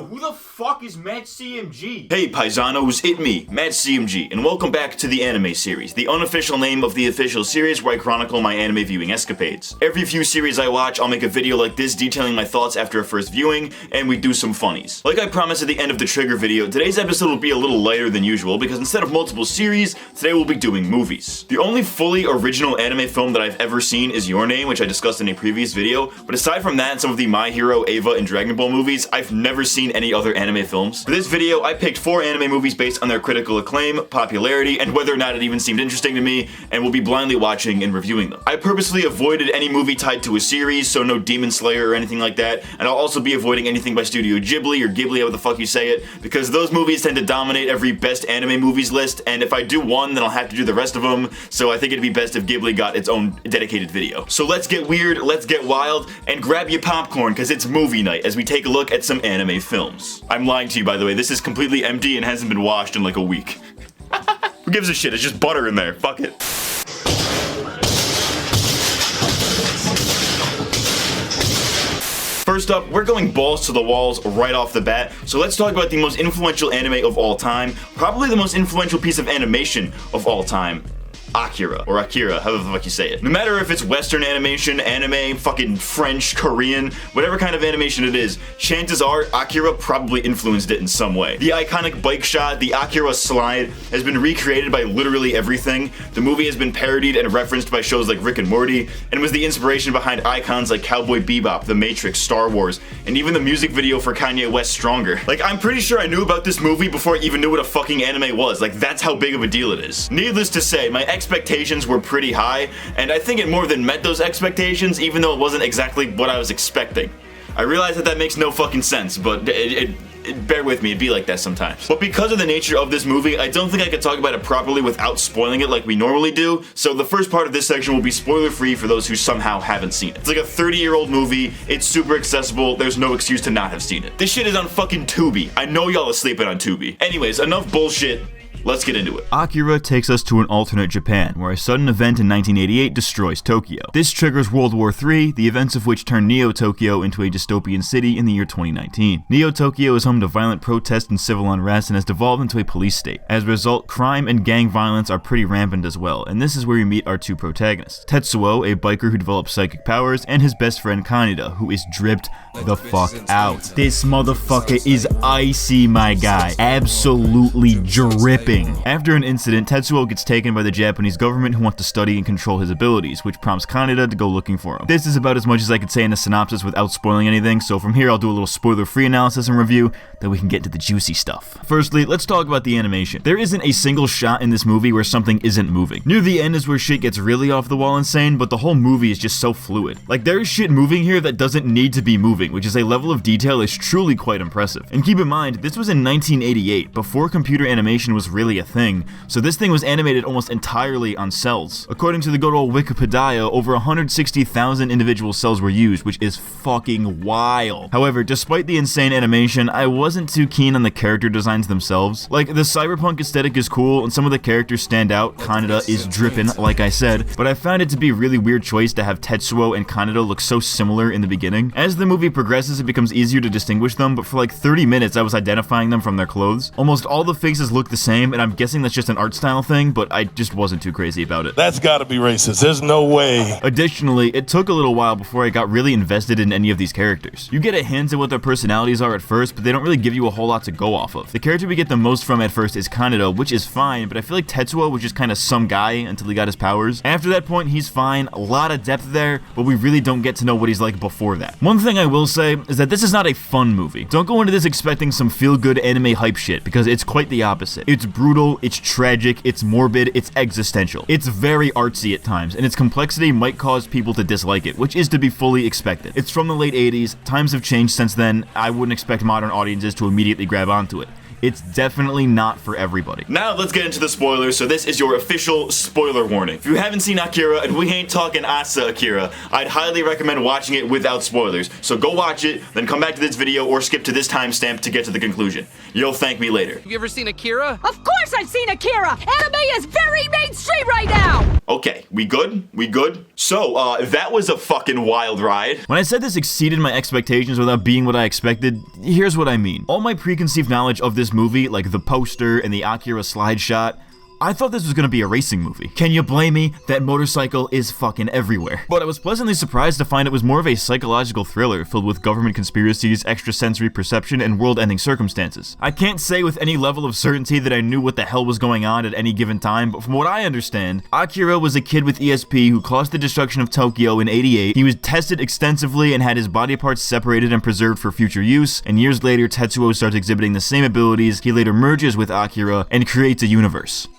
So who the fuck is MattCMG? Hey paisanos, it me, MattCMG, and welcome back to the anime series, the unofficial name of the official series where I chronicle my anime viewing escapades. Every few series I watch, I'll make a video like this detailing my thoughts after a first viewing, and we do some funnies. Like I promised at the end of the trigger video, today's episode will be a little lighter than usual because instead of multiple series, today we'll be doing movies. The only fully original anime film that I've ever seen is Your Name, which I discussed in a previous video, but aside from that and some of the My Hero, Eva, and Dragon Ball movies, I've never seen any other anime films. For this video, I picked 4 anime movies based on their critical acclaim, popularity, and whether or not it even seemed interesting to me, and will be blindly watching and reviewing them. I purposely avoided any movie tied to a series, so no Demon Slayer or anything like that, and I'll also be avoiding anything by Studio Ghibli or Ghibli, however the fuck you say it, because those movies tend to dominate every best anime movies list, and if I do one, then I'll have to do the rest of them, so I think it'd be best if Ghibli got its own dedicated video. So let's get weird, let's get wild, and grab your popcorn, because it's movie night as we take a look at some anime films. I'm lying to you, by the way. This is completely empty and hasn't been washed in like a week. Who gives a shit? It's just butter in there. Fuck it. First up, we're going balls to the walls right off the bat, so let's talk about the most influential anime of all time, probably the most influential piece of animation of all time. Akira, or Akira, however the fuck you say it. No matter if it's Western animation, anime, fucking French, Korean, whatever kind of animation it is, chances are Akira probably influenced it in some way. The iconic bike shot, the Akira slide, has been recreated by literally everything. The movie has been parodied and referenced by shows like Rick and Morty, and was the inspiration behind icons like Cowboy Bebop, The Matrix, Star Wars, and even the music video for Kanye West's Stronger. Like, I'm pretty sure I knew about this movie before I even knew what a fucking anime was. Like, that's how big of a deal it is. Needless to say, my expectations were pretty high, and I think it more than met those expectations, even though it wasn't exactly what I was expecting. I realize that makes no fucking sense, but bear with me, it'd be like that sometimes. But because of the nature of this movie, I don't think I could talk about it properly without spoiling it like we normally do, so the first part of this section will be spoiler-free for those who somehow haven't seen it. It's like a 30-year-old movie, it's super accessible, there's no excuse to not have seen it. This shit is on fucking Tubi. I know y'all are sleeping on Tubi. Anyways, enough bullshit. Let's get into it. Akira takes us to an alternate Japan, where a sudden event in 1988 destroys Tokyo. This triggers World War III, the events of which turn Neo-Tokyo into a dystopian city in the year 2019. Neo-Tokyo is home to violent protests and civil unrest and has devolved into a police state. As a result, crime and gang violence are pretty rampant as well, and this is where we meet our 2 protagonists. Tetsuo, a biker who develops psychic powers, and his best friend Kaneda, who is dripped the fuck out. This motherfucker is icy, my guy. Absolutely dripping. After an incident, Tetsuo gets taken by the Japanese government who want to study and control his abilities, which prompts Kaneda to go looking for him. This is about as much as I could say in a synopsis without spoiling anything, so from here I'll do a little spoiler-free analysis and review, then we can get to the juicy stuff. Firstly, let's talk about the animation. There isn't a single shot in this movie where something isn't moving. Near the end is where shit gets really off the wall insane, but the whole movie is just so fluid. Like, there is shit moving here that doesn't need to be moving, which is a level of detail is truly quite impressive. And keep in mind, this was in 1988, before computer animation was really a thing, so this thing was animated almost entirely on cells. According to the good old Wikipedia, over 160,000 individual cells were used, which is fucking wild. However, despite the insane animation, I wasn't too keen on the character designs themselves. Like, the cyberpunk aesthetic is cool, and some of the characters stand out. Kaneda is dripping, like I said, but I found it to be a really weird choice to have Tetsuo and Kaneda look so similar in the beginning. As the movie progresses, it becomes easier to distinguish them, but for like 30 minutes I was identifying them from their clothes. Almost all the faces look the same, and I'm guessing that's just an art style thing, but I just wasn't too crazy about it. That's gotta be racist. There's no way. Additionally, it took a little while before I got really invested in any of these characters. You get a hint at what their personalities are at first, but they don't really give you a whole lot to go off of. The character we get the most from at first is Kaneda, which is fine, but I feel like Tetsuo was just kind of some guy until he got his powers. After that point, he's fine, a lot of depth there, but we really don't get to know what he's like before that. One thing I will say is that this is not a fun movie. Don't go into this expecting some feel-good anime hype shit, because it's quite the opposite. It's brutal, it's tragic, it's morbid, it's existential. It's very artsy at times, and its complexity might cause people to dislike it, which is to be fully expected. It's from the late 80s, times have changed since then, I wouldn't expect modern audiences to immediately grab onto it. It's definitely not for everybody. Now let's get into the spoilers, so this is your official spoiler warning. If you haven't seen Akira, and we ain't talking Asa Akira, I'd highly recommend watching it without spoilers. So go watch it, then come back to this video or skip to this timestamp to get to the conclusion. You'll thank me later. Have you ever seen Akira? Of course I've seen Akira! Anime is very mainstream right now! Okay, we good? We good? So, that was a fucking wild ride. When I said this exceeded my expectations without being what I expected, here's what I mean. All my preconceived knowledge of this movie, like the poster and the Akira slide shot, I thought this was gonna be a racing movie. Can you blame me? That motorcycle is fucking everywhere. But I was pleasantly surprised to find it was more of a psychological thriller filled with government conspiracies, extrasensory perception, and world-ending circumstances. I can't say with any level of certainty that I knew what the hell was going on at any given time, but from what I understand, Akira was a kid with ESP who caused the destruction of Tokyo in '88. He was tested extensively and had his body parts separated and preserved for future use, and years later Tetsuo starts exhibiting the same abilities. He later merges with Akira and creates a universe.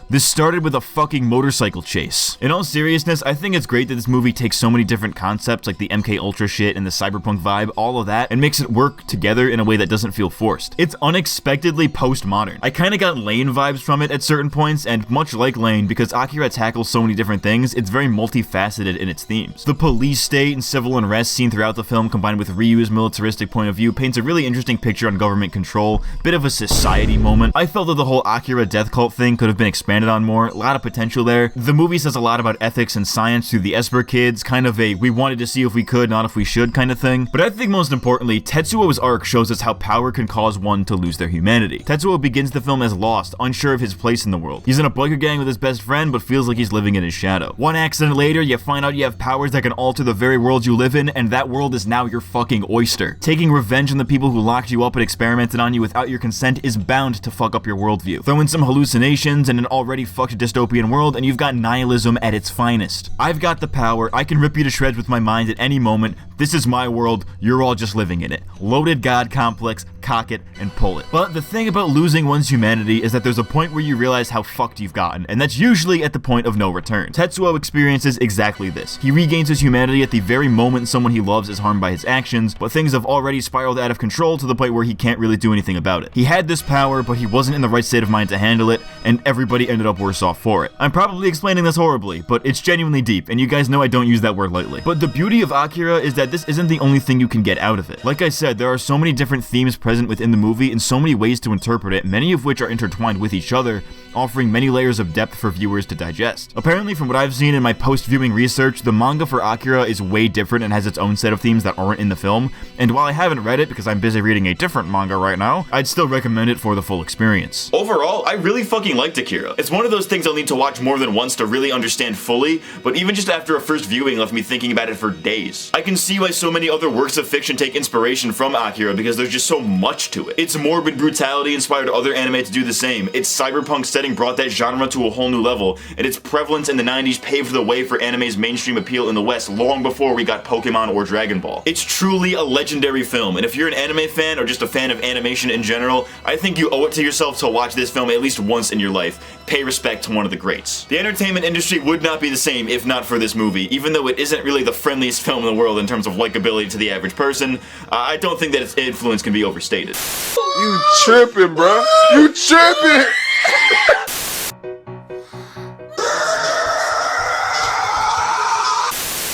This started with a fucking motorcycle chase. In all seriousness, I think it's great that this movie takes so many different concepts like the MK Ultra shit and the cyberpunk vibe, all of that, and makes it work together in a way that doesn't feel forced. It's unexpectedly postmodern. I kinda got Lane vibes from it at certain points, and much like Lane, because Akira tackles so many different things, it's very multifaceted in its themes. The police state and civil unrest seen throughout the film, combined with Ryu's militaristic point of view, paints a really interesting picture on government control, bit of a society moment. I felt that the whole Akira death cult thing could have been expanded on more, a lot of potential there. The movie says a lot about ethics and science through the Esper kids, kind of a we wanted to see if we could, not if we should kind of thing. But I think most importantly, Tetsuo's arc shows us how power can cause one to lose their humanity. Tetsuo begins the film as lost, unsure of his place in the world. He's in a biker gang with his best friend, but feels like he's living in his shadow. One accident later, you find out you have powers that can alter the very world you live in, and that world is now your fucking oyster. Taking revenge on the people who locked you up and experimented on you without your consent is bound to fuck up your worldview. Throw in some hallucinations and an already fucked dystopian world, and you've got nihilism at its finest. I've got the power, I can rip you to shreds with my mind at any moment, this is my world, you're all just living in it. Loaded god complex, cock it, and pull it. But the thing about losing one's humanity is that there's a point where you realize how fucked you've gotten, and that's usually at the point of no return. Tetsuo experiences exactly this. He regains his humanity at the very moment someone he loves is harmed by his actions, but things have already spiraled out of control to the point where he can't really do anything about it. He had this power, but he wasn't in the right state of mind to handle it, and everybody ended up worse off for it. I'm probably explaining this horribly, but it's genuinely deep, and you guys know I don't use that word lightly. But the beauty of Akira is that this isn't the only thing you can get out of it. Like I said, there are so many different themes present within the movie and so many ways to interpret it, many of which are intertwined with each other, offering many layers of depth for viewers to digest. Apparently, from what I've seen in my post-viewing research, the manga for Akira is way different and has its own set of themes that aren't in the film, and while I haven't read it because I'm busy reading a different manga right now, I'd still recommend it for the full experience. Overall, I really fucking liked Akira. It's one of those things I'll need to watch more than once to really understand fully, but even just after a first viewing left me thinking about it for days. I can see why so many other works of fiction take inspiration from Akira because there's just so much to it. Its morbid brutality inspired other anime to do the same, its cyberpunk setting brought that genre to a whole new level, and its prevalence in the 90s paved the way for anime's mainstream appeal in the West long before we got Pokemon or Dragon Ball. It's truly a legendary film, and if you're an anime fan or just a fan of animation in general, I think you owe it to yourself to watch this film at least once in your life. Pay respect to one of the greats. The entertainment industry would not be the same if not for this movie, even though it isn't really the friendliest film in the world in terms of likability to the average person. I don't think that its influence can be overstated. You tripping, bro. You tripping.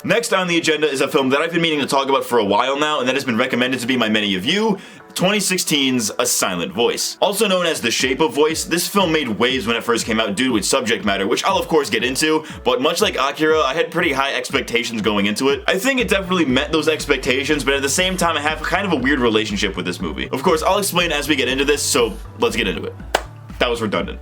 Next on the agenda is a film that I've been meaning to talk about for a while now, and that has been recommended to me by many of you, 2016's A Silent Voice. Also known as The Shape of Voice, this film made waves when it first came out due to its subject matter, which I'll of course get into, but much like Akira, I had pretty high expectations going into it. I think it definitely met those expectations, but at the same time I have kind of a weird relationship with this movie. Of course, I'll explain as we get into this, so let's get into it. That was redundant.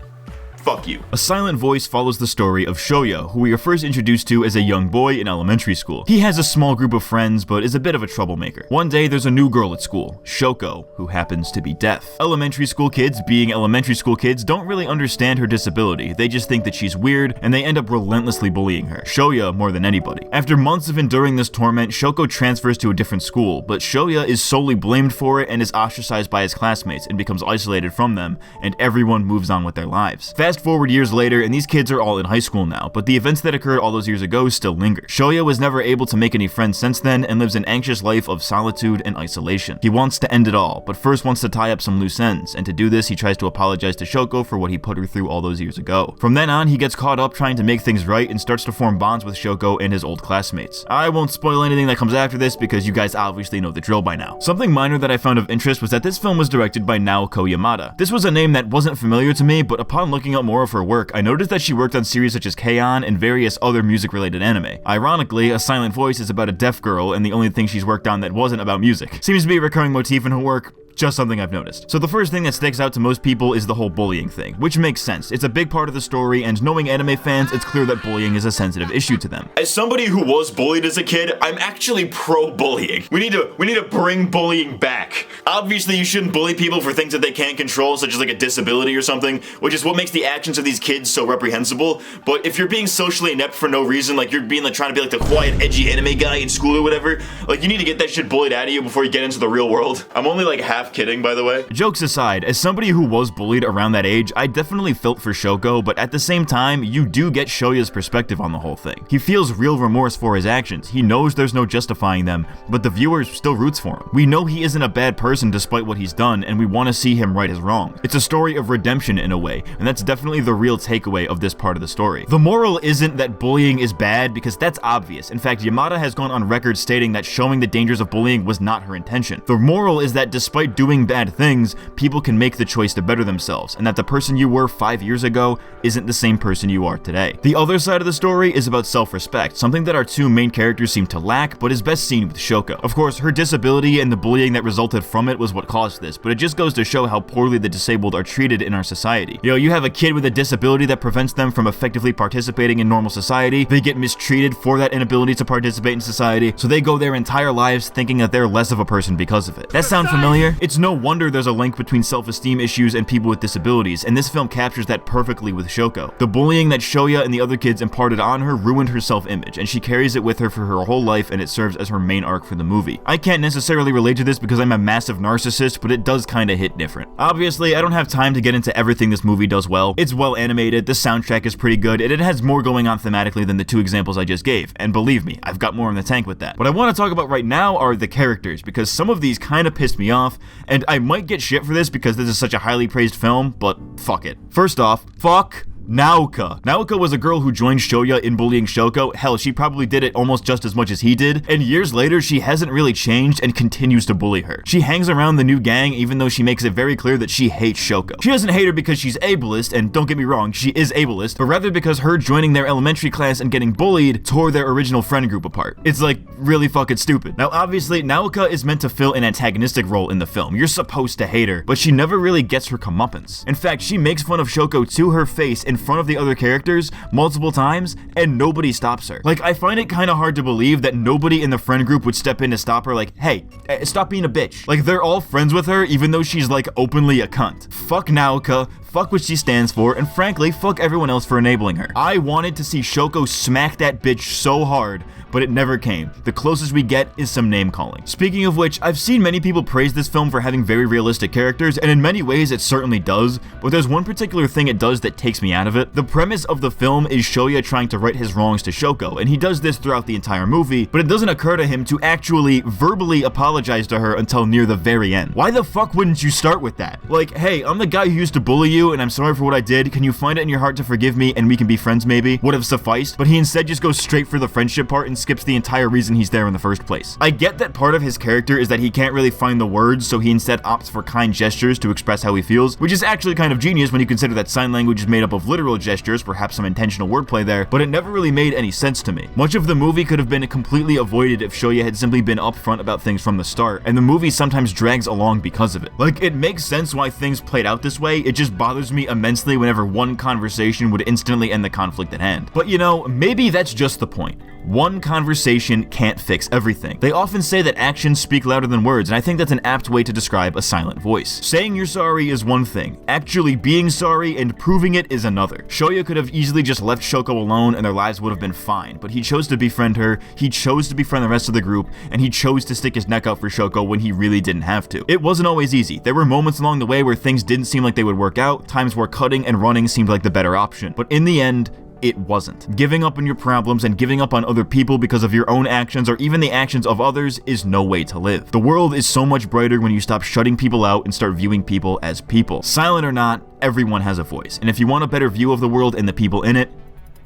Fuck you. A Silent Voice follows the story of Shoya, who we are first introduced to as a young boy in elementary school. He has a small group of friends, but is a bit of a troublemaker. One day, there's a new girl at school, Shoko, who happens to be deaf. Elementary school kids, being elementary school kids, don't really understand her disability. They just think that she's weird, and they end up relentlessly bullying her. Shoya more than anybody. After months of enduring this torment, Shoko transfers to a different school, but Shoya is solely blamed for it and is ostracized by his classmates and becomes isolated from them, and everyone moves on with their lives. Fast Fast forward years later, and these kids are all in high school now, but the events that occurred all those years ago still linger. Shoya was never able to make any friends since then and lives an anxious life of solitude and isolation. He wants to end it all, but first wants to tie up some loose ends, and to do this he tries to apologize to Shoko for what he put her through all those years ago. From then on, he gets caught up trying to make things right and starts to form bonds with Shoko and his old classmates. I won't spoil anything that comes after this because you guys obviously know the drill by now. Something minor that I found of interest was that this film was directed by Naoko Yamada. This was a name that wasn't familiar to me, but upon looking up more of her work, I noticed that she worked on series such as K-On! And various other music-related anime. Ironically, A Silent Voice is about a deaf girl, and the only thing she's worked on that wasn't about music. Seems to be a recurring motif in her work. Just something I've noticed. So the first thing that sticks out to most people is the whole bullying thing, which makes sense. It's a big part of the story, and knowing anime fans, it's clear that bullying is a sensitive issue to them. As somebody who was bullied as a kid, I'm actually pro-bullying. We need to bring bullying back. Obviously, you shouldn't bully people for things that they can't control, such as like a disability or something, which is what makes the actions of these kids so reprehensible. But if you're being socially inept for no reason, like you're being like trying to be like the quiet, edgy anime guy in school or whatever, like you need to get that shit bullied out of you before you get into the real world. I'm only like half kidding, by the way. Jokes aside, as somebody who was bullied around that age, I definitely felt for Shoko, but at the same time, you do get Shoya's perspective on the whole thing. He feels real remorse for his actions. He knows there's no justifying them, but the viewer still roots for him. We know he isn't a bad person despite what he's done, and we want to see him right his wrongs. It's a story of redemption in a way, and that's definitely the real takeaway of this part of the story. The moral isn't that bullying is bad, because that's obvious. In fact, Yamada has gone on record stating that showing the dangers of bullying was not her intention. The moral is that despite doing bad things, people can make the choice to better themselves, and that the person you were 5 years ago isn't the same person you are today. The other side of the story is about self-respect, something that our two main characters seem to lack, but is best seen with Shoko. Of course, her disability and the bullying that resulted from it was what caused this, but it just goes to show how poorly the disabled are treated in our society. You have a kid with a disability that prevents them from effectively participating in normal society. They get mistreated for that inability to participate in society, so they go their entire lives thinking that they're less of a person because of it. That sound familiar? It's no wonder there's a link between self-esteem issues and people with disabilities, and this film captures that perfectly with Shoko. The bullying that Shoya and the other kids imparted on her ruined her self-image, and she carries it with her for her whole life, and it serves as her main arc for the movie. I can't necessarily relate to this because I'm a massive narcissist, but it does kinda hit different. Obviously, I don't have time to get into everything this movie does well. It's well animated, the soundtrack is pretty good, and it has more going on thematically than the two examples I just gave, and believe me, I've got more in the tank with that. What I want to talk about right now are the characters, because some of these kinda pissed me off, and I might get shit for this because this is such a highly praised film, but fuck it. First off, fuck Naoka. Naoka was a girl who joined Shoya in bullying Shoko. Hell, she probably did it almost just as much as he did, and years later, she hasn't really changed and continues to bully her. She hangs around the new gang even though she makes it very clear that she hates Shoko. She doesn't hate her because she's ableist, and don't get me wrong, she is ableist, but rather because her joining their elementary class and getting bullied tore their original friend group apart. It's like really fucking stupid. Now, obviously, Naoka is meant to fill an antagonistic role in the film. You're supposed to hate her, but she never really gets her comeuppance. In fact, she makes fun of Shoko to her face in front of the other characters multiple times, and nobody stops her. Like, I find it kind of hard to believe that nobody in the friend group would step in to stop her like, hey, stop being a bitch. Like, they're all friends with her even though she's like openly a cunt. Fuck Naoka, fuck what she stands for, and frankly, fuck everyone else for enabling her. I wanted to see Shoko smack that bitch so hard, but it never came. The closest we get is some name calling. Speaking of which, I've seen many people praise this film for having very realistic characters, and in many ways it certainly does, but there's one particular thing it does that takes me out of it. The premise of the film is Shoya trying to right his wrongs to Shoko, and he does this throughout the entire movie, but it doesn't occur to him to actually verbally apologize to her until near the very end. Why the fuck wouldn't you start with that? Like, hey, I'm the guy who used to bully you, and I'm sorry for what I did. Can you find it in your heart to forgive me, and we can be friends maybe? Would have sufficed, but he instead just goes straight for the friendship part and skips the entire reason he's there in the first place. I get that part of his character is that he can't really find the words, so he instead opts for kind gestures to express how he feels, which is actually kind of genius when you consider that sign language is made up of literal gestures, perhaps some intentional wordplay there, but it never really made any sense to me. Much of the movie could have been completely avoided if Shoya had simply been upfront about things from the start, and the movie sometimes drags along because of it. Like, it makes sense why things played out this way, it just bothers me immensely whenever one conversation would instantly end the conflict at hand. But you know, maybe that's just the point. One conversation can't fix everything. They often say that actions speak louder than words, and I think that's an apt way to describe a silent voice. Saying you're sorry is one thing. Actually being sorry and proving it is another. Shoya could have easily just left Shoko alone and their lives would have been fine, but he chose to befriend her, he chose to befriend the rest of the group, and he chose to stick his neck out for Shoko when he really didn't have to. It wasn't always easy. There were moments along the way where things didn't seem like they would work out, times where cutting and running seemed like the better option. But in the end, it wasn't. Giving up on your problems and giving up on other people because of your own actions or even the actions of others is no way to live. The world is so much brighter when you stop shutting people out and start viewing people as people. Silent or not, everyone has a voice. And if you want a better view of the world and the people in it,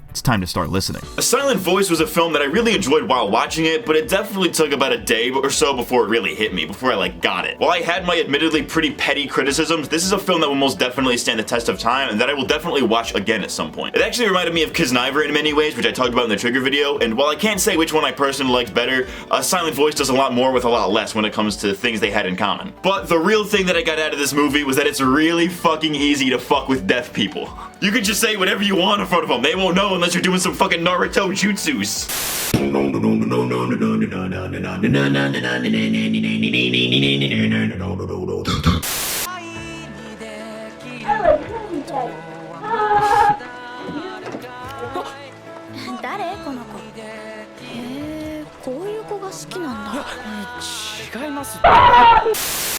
it's time to start listening. A Silent Voice was a film that I really enjoyed while watching it, but it definitely took about a day or so before it really hit me, before I got it. While I had my admittedly pretty petty criticisms, this is a film that will most definitely stand the test of time and that I will definitely watch again at some point. It actually reminded me of Kniver in many ways, which I talked about in the Trigger video, and while I can't say which one I personally liked better, A Silent Voice does a lot more with a lot less when it comes to things they had in common. But the real thing that I got out of this movie was that it's really fucking easy to fuck with deaf people. You can just say whatever you want in front of them, they won't know unless you're doing some fucking Naruto jutsus.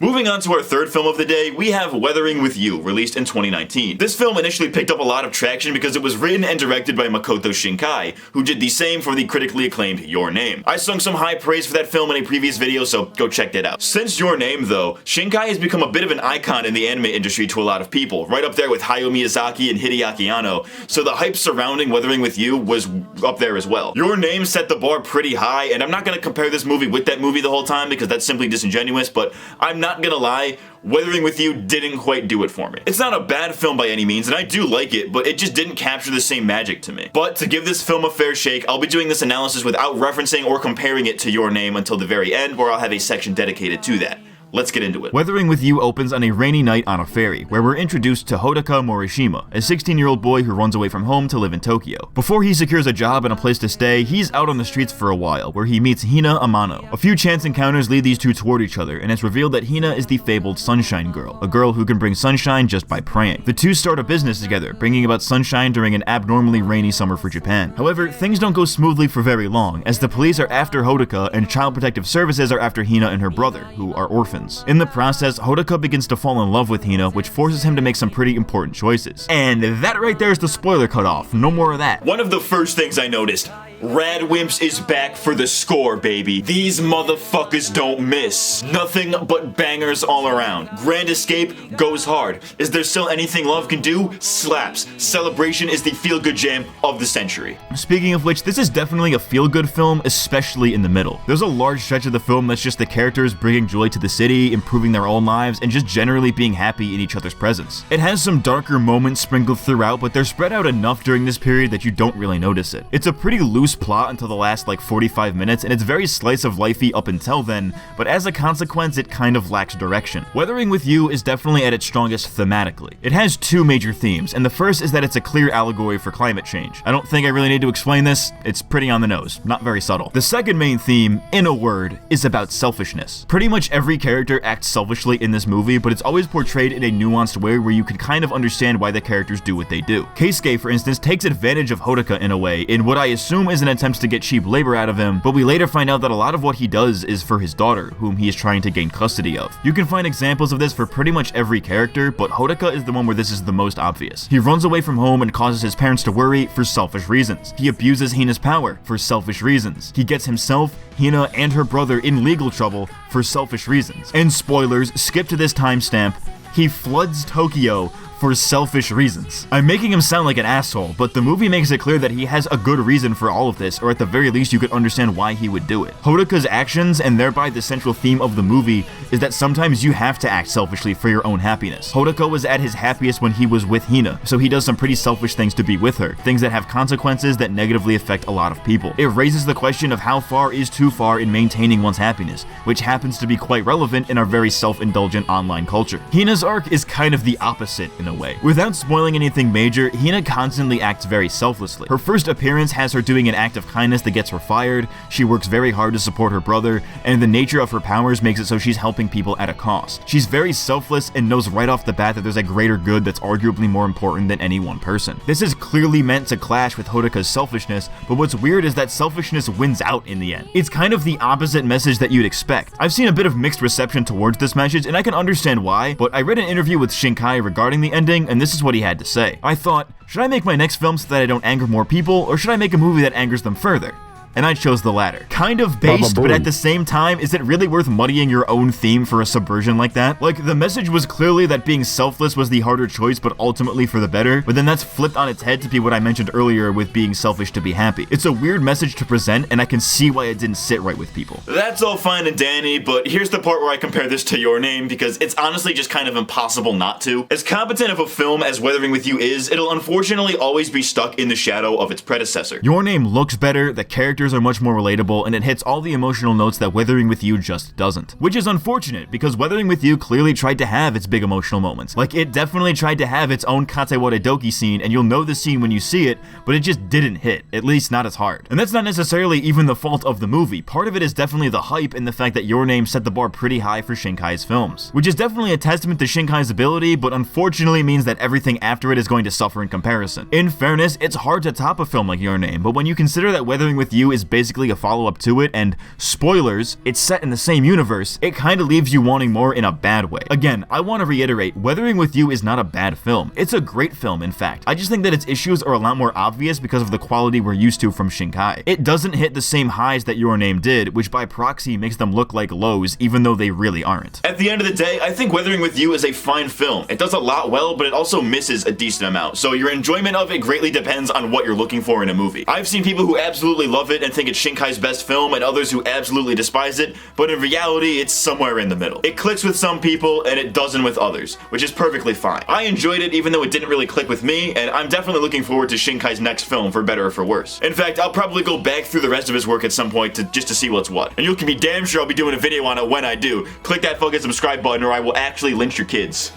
Moving on to our third film of the day, we have Weathering with You, released in 2019. This film initially picked up a lot of traction because it was written and directed by Makoto Shinkai, who did the same for the critically acclaimed Your Name. I sung some high praise for that film in a previous video, so go check that out. Since Your Name, though, Shinkai has become a bit of an icon in the anime industry to a lot of people, right up there with Hayao Miyazaki and Hideaki Anno, so the hype surrounding Weathering with You was up there as well. Your Name set the bar pretty high, and I'm not gonna compare this movie with that movie the whole time because that's simply disingenuous, but I'm not gonna lie, Weathering with You didn't quite do it for me. It's not a bad film by any means, and I do like it, but it just didn't capture the same magic to me. But to give this film a fair shake, I'll be doing this analysis without referencing or comparing it to Your Name until the very end, where I'll have a section dedicated to that. Let's get into it. Weathering with You opens on a rainy night on a ferry, where we're introduced to Hodaka Morishima, a 16-year-old boy who runs away from home to live in Tokyo. Before he secures a job and a place to stay, he's out on the streets for a while, where he meets Hina Amano. A few chance encounters lead these two toward each other, and it's revealed that Hina is the fabled Sunshine Girl, a girl who can bring sunshine just by praying. The two start a business together, bringing about sunshine during an abnormally rainy summer for Japan. However, things don't go smoothly for very long, as the police are after Hodaka and Child Protective Services are after Hina and her brother, who are orphans. In the process, Hodaka begins to fall in love with Hina, which forces him to make some pretty important choices. And that right there is the spoiler cutoff. No more of that. One of the first things I noticed, Radwimps is back for the score, baby. These motherfuckers don't miss. Nothing but bangers all around. Grand Escape goes hard. Is There Still Anything Love Can Do? Slaps. Celebration is the feel-good jam of the century. Speaking of which, this is definitely a feel-good film, especially in the middle. There's a large stretch of the film that's just the characters bringing joy to the city, improving their own lives, and just generally being happy in each other's presence. It has some darker moments sprinkled throughout, but they're spread out enough during this period that you don't really notice it. It's a pretty loose plot until the last 45 minutes, and it's very slice of lifey up until then, but as a consequence it kind of lacks direction. Weathering with You is definitely at its strongest thematically. It has two major themes, and the first is that it's a clear allegory for climate change. I don't think I really need to explain this, it's pretty on the nose, not very subtle. The second main theme, in a word, is about selfishness. Pretty much every character acts selfishly in this movie, but it's always portrayed in a nuanced way where you can kind of understand why the characters do what they do. Keisuke, for instance, takes advantage of Hodaka in a way, in what I assume is an attempt to get cheap labor out of him, but we later find out that a lot of what he does is for his daughter, whom he is trying to gain custody of. You can find examples of this for pretty much every character, but Hodaka is the one where this is the most obvious. He runs away from home and causes his parents to worry for selfish reasons. He abuses Hina's power for selfish reasons. He gets himself, Hina, and her brother in legal trouble for selfish reasons. And spoilers, skip to this timestamp, he floods Tokyo for selfish reasons. I'm making him sound like an asshole, but the movie makes it clear that he has a good reason for all of this, or at the very least you could understand why he would do it. Hodaka's actions, and thereby the central theme of the movie, is that sometimes you have to act selfishly for your own happiness. Hodaka was at his happiest when he was with Hina, so he does some pretty selfish things to be with her, things that have consequences that negatively affect a lot of people. It raises the question of how far is too far in maintaining one's happiness, which happens to be quite relevant in our very self-indulgent online culture. Hina's arc is kind of the opposite in in a way. Without spoiling anything major, Hina constantly acts very selflessly. Her first appearance has her doing an act of kindness that gets her fired, she works very hard to support her brother, and the nature of her powers makes it so she's helping people at a cost. She's very selfless and knows right off the bat that there's a greater good that's arguably more important than any one person. This is clearly meant to clash with Hodaka's selfishness, but what's weird is that selfishness wins out in the end. It's kind of the opposite message that you'd expect. I've seen a bit of mixed reception towards this message, and I can understand why, but I read an interview with Shinkai regarding the ending, and this is what he had to say. I thought, should I make my next film so that I don't anger more people, or should I make a movie that angers them further? And I chose the latter. Kind of based, but at the same time, is it really worth muddying your own theme for a subversion like that? Like, the message was clearly that being selfless was the harder choice, but ultimately for the better, but then that's flipped on its head to be what I mentioned earlier with being selfish to be happy. It's a weird message to present, and I can see why it didn't sit right with people. That's all fine and dandy, but here's the part where I compare this to Your Name, because it's honestly just kind of impossible not to. As competent of a film as Weathering With You is, it'll unfortunately always be stuck in the shadow of its predecessor. Your Name looks better, the characters are much more relatable, and it hits all the emotional notes that Weathering With You just doesn't. Which is unfortunate, because Weathering With You clearly tried to have its big emotional moments. Like, it definitely tried to have its own Kateware Doki scene, and you'll know the scene when you see it, but it just didn't hit, at least not as hard. And that's not necessarily even the fault of the movie. Part of it is definitely the hype and the fact that Your Name set the bar pretty high for Shinkai's films. Which is definitely a testament to Shinkai's ability, but unfortunately means that everything after it is going to suffer in comparison. In fairness, it's hard to top a film like Your Name, but when you consider that Weathering With You is basically a follow-up to it, and spoilers, it's set in the same universe, it kinda leaves you wanting more in a bad way. Again, I want to reiterate, Weathering With You is not a bad film. It's a great film, in fact. I just think that its issues are a lot more obvious because of the quality we're used to from Shinkai. It doesn't hit the same highs that Your Name did, which by proxy makes them look like lows, even though they really aren't. At the end of the day, I think Weathering With You is a fine film. It does a lot well, but it also misses a decent amount, so your enjoyment of it greatly depends on what you're looking for in a movie. I've seen people who absolutely love it and think it's Shinkai's best film, and others who absolutely despise it, but in reality, it's somewhere in the middle. It clicks with some people, and it doesn't with others, which is perfectly fine. I enjoyed it even though it didn't really click with me, and I'm definitely looking forward to Shinkai's next film, for better or for worse. In fact, I'll probably go back through the rest of his work at some point just to see what's what. And you can be damn sure I'll be doing a video on it when I do. Click that fucking subscribe button or I will actually lynch your kids.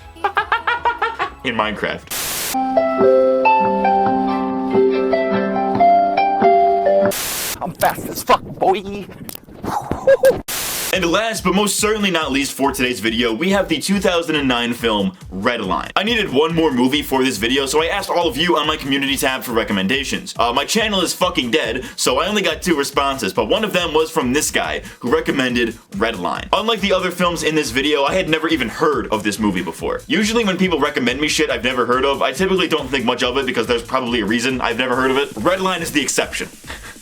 In Minecraft. I'm fast as fuck, boy. And last but most certainly not least for today's video, we have the 2009 film Redline. I needed one more movie for this video, so I asked all of you on my community tab for recommendations. My channel is fucking dead, so I only got 2 responses, but one of them was from this guy who recommended Redline. Unlike the other films in this video, I had never even heard of this movie before. Usually when people recommend me shit I've never heard of, I typically don't think much of it because there's probably a reason I've never heard of it. Redline is the exception.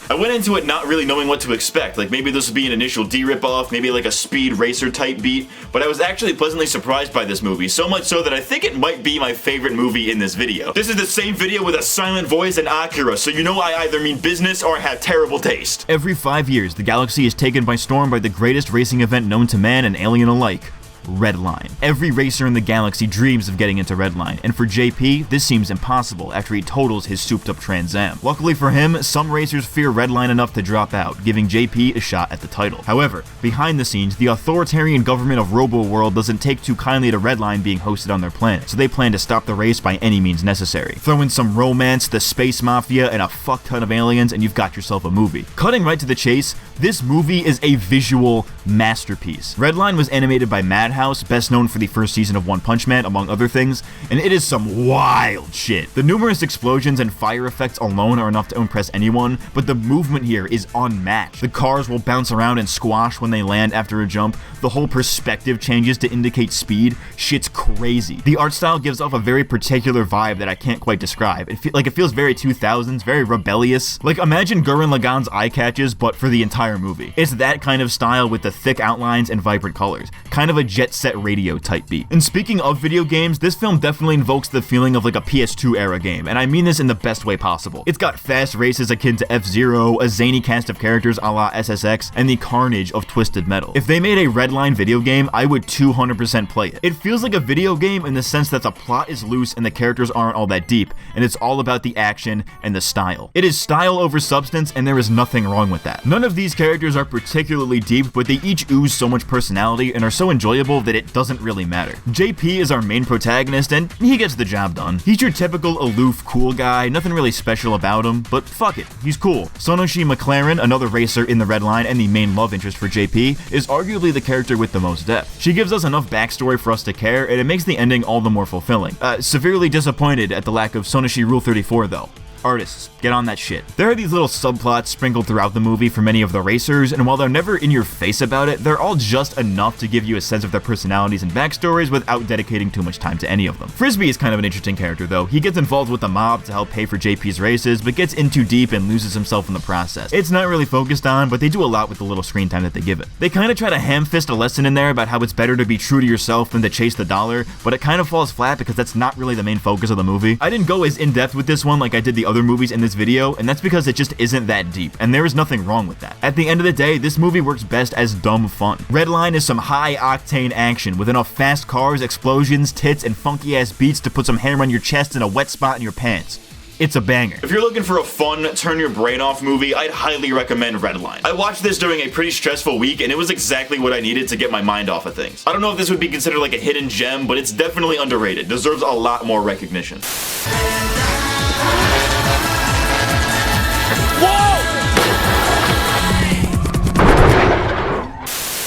I went into it not really knowing what to expect, like maybe this would be an initial D ripoff, maybe like a speed racer type beat, but I was actually pleasantly surprised by this movie, so much so that I think it might be my favorite movie in this video. This is the same video with a silent voice and Akira, so you know I either mean business or have terrible taste. Every 5 years, the galaxy is taken by storm by the greatest racing event known to man and alien alike. Redline. Every racer in the galaxy dreams of getting into Redline, and for JP, this seems impossible after he totals his souped-up Trans Am. Luckily for him, some racers fear Redline enough to drop out, giving JP a shot at the title. However, behind the scenes, the authoritarian government of Robo-World doesn't take too kindly to Redline being hosted on their planet, so they plan to stop the race by any means necessary. Throw in some romance, the space mafia, and a fuck ton of aliens, and you've got yourself a movie. Cutting right to the chase, this movie is a visual masterpiece. Redline was animated by Madhouse, best known for the first season of One Punch Man, among other things, and it is some wild shit. The numerous explosions and fire effects alone are enough to impress anyone, but the movement here is unmatched. The cars will bounce around and squash when they land after a jump, the whole perspective changes to indicate speed, shit's crazy. The art style gives off a very particular vibe that I can't quite describe. It feels very 2000s, very rebellious. Like, imagine Gurren Lagann's eye catches, but for the entire movie. It's that kind of style with the thick outlines and vibrant colors. Kind of a Jet Set Radio type beat. And speaking of video games, this film definitely invokes the feeling of like a PS2 era game, and I mean this in the best way possible. It's got fast races akin to F-Zero, a zany cast of characters a la SSX, and the carnage of Twisted Metal. If they made a Redline video game, I would 200% play it. It feels like a video game in the sense that the plot is loose and the characters aren't all that deep, and it's all about the action and the style. It is style over substance, and there is nothing wrong with that. None of these characters are particularly deep, but they each ooze so much personality and are so enjoyable that it doesn't really matter. JP is our main protagonist, and he gets the job done. He's your typical aloof, cool guy, nothing really special about him, but fuck it, he's cool. Sonoshi McLaren, another racer in the Redline and the main love interest for JP, is arguably the character with the most depth. She gives us enough backstory for us to care, and it makes the ending all the more fulfilling. Severely disappointed at the lack of Sonoshi Rule 34 though. Artists, get on that shit. There are these little subplots sprinkled throughout the movie for many of the racers, and while they're never in your face about it, they're all just enough to give you a sense of their personalities and backstories without dedicating too much time to any of them. Frisbee is kind of an interesting character though. He gets involved with the mob to help pay for JP's races, but gets in too deep and loses himself in the process. It's not really focused on, but they do a lot with the little screen time that they give it. They kind of try to ham-fist a lesson in there about how it's better to be true to yourself than to chase the dollar, but it kind of falls flat because that's not really the main focus of the movie. I didn't go as in-depth with this one like I did the other movies in this video, and that's because it just isn't that deep, and there is nothing wrong with that. At the end of the day, this movie works best as dumb fun. Redline is some high-octane action with enough fast cars, explosions, tits, and funky-ass beats to put some hair on your chest and a wet spot in your pants. It's a banger. If you're looking for a fun, turn your brain off movie, I'd highly recommend Redline. I watched this during a pretty stressful week, and it was exactly what I needed to get my mind off of things. I don't know if this would be considered like a hidden gem, but it's definitely underrated. Deserves a lot more recognition.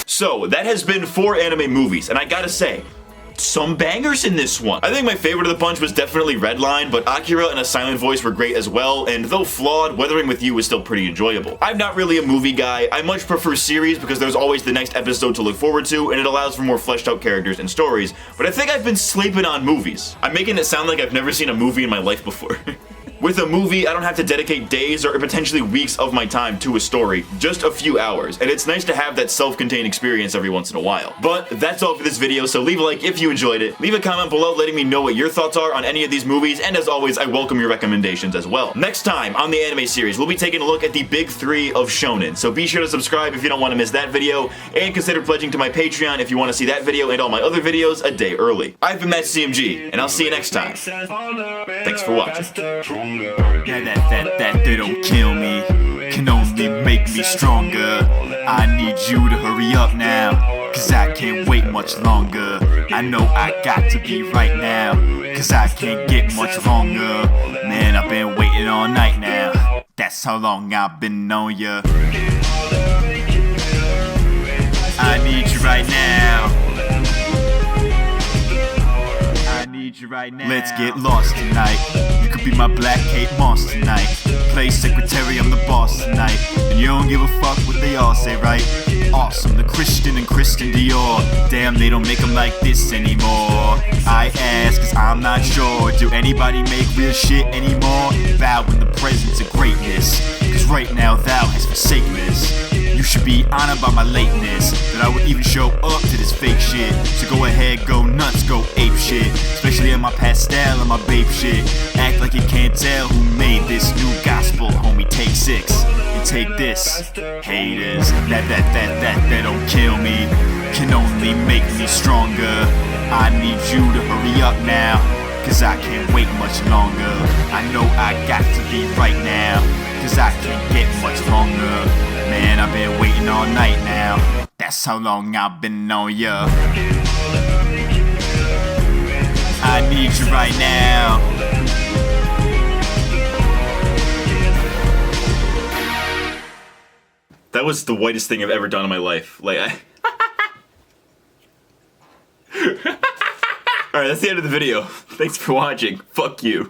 So, that has been 4 anime movies, and I gotta say, some bangers in this one. I think my favorite of the bunch was definitely Redline, but Akira and A Silent Voice were great as well, and though flawed, Weathering with You was still pretty enjoyable. I'm not really a movie guy. I much prefer series because there's always the next episode to look forward to, and it allows for more fleshed out characters and stories, but I think I've been sleeping on movies. I'm making it sound like I've never seen a movie in my life before. With a movie, I don't have to dedicate days or potentially weeks of my time to a story, just a few hours, and it's nice to have that self-contained experience every once in a while. But that's all for this video, so leave a like if you enjoyed it, leave a comment below letting me know what your thoughts are on any of these movies, and as always, I welcome your recommendations as well. Next time on the anime series, we'll be taking a look at the big 3 of shonen, so be sure to subscribe if you don't want to miss that video, and consider pledging to my Patreon if you want to see that video and all my other videos a day early. I've been MattCMG, and I'll see you next time. Thanks for watching. That don't kill me, can only make me stronger. I need you to hurry up now, cause I can't wait much longer. I know I got to be right now, cause I can't get much longer. Man, I've been waiting all night now, that's how long I've been on ya. I need you right now, right now. Let's get lost tonight. You could be my Black Kate Moss tonight. Play secretary, I'm the boss tonight. And you don't give a fuck what they all say, right? Awesome, the Christian and Christian Dior. Damn, they don't make them like this anymore. I ask, cause I'm not sure. Do anybody make real shit anymore? Bow in the presence of greatness, cause right now thou hast forsaken this. You should be honored by my lateness, that I would even show up to this fake shit. So go ahead, go nuts, go ape shit, especially in my pastel and my babe shit. Act like you can't tell who made this new gospel, homie. Take 6 and take this. Haters, that don't kill me, can only make me stronger. I need you to hurry up now, cause I can't wait much longer. I know I got to be right now, cause I can't get much longer. Man, I've been waiting all night now, that's how long I've been on ya. I need you right now. That was the whitest thing I've ever done in my life. Like, Alright, that's the end of the video. Thanks for watching. Fuck you.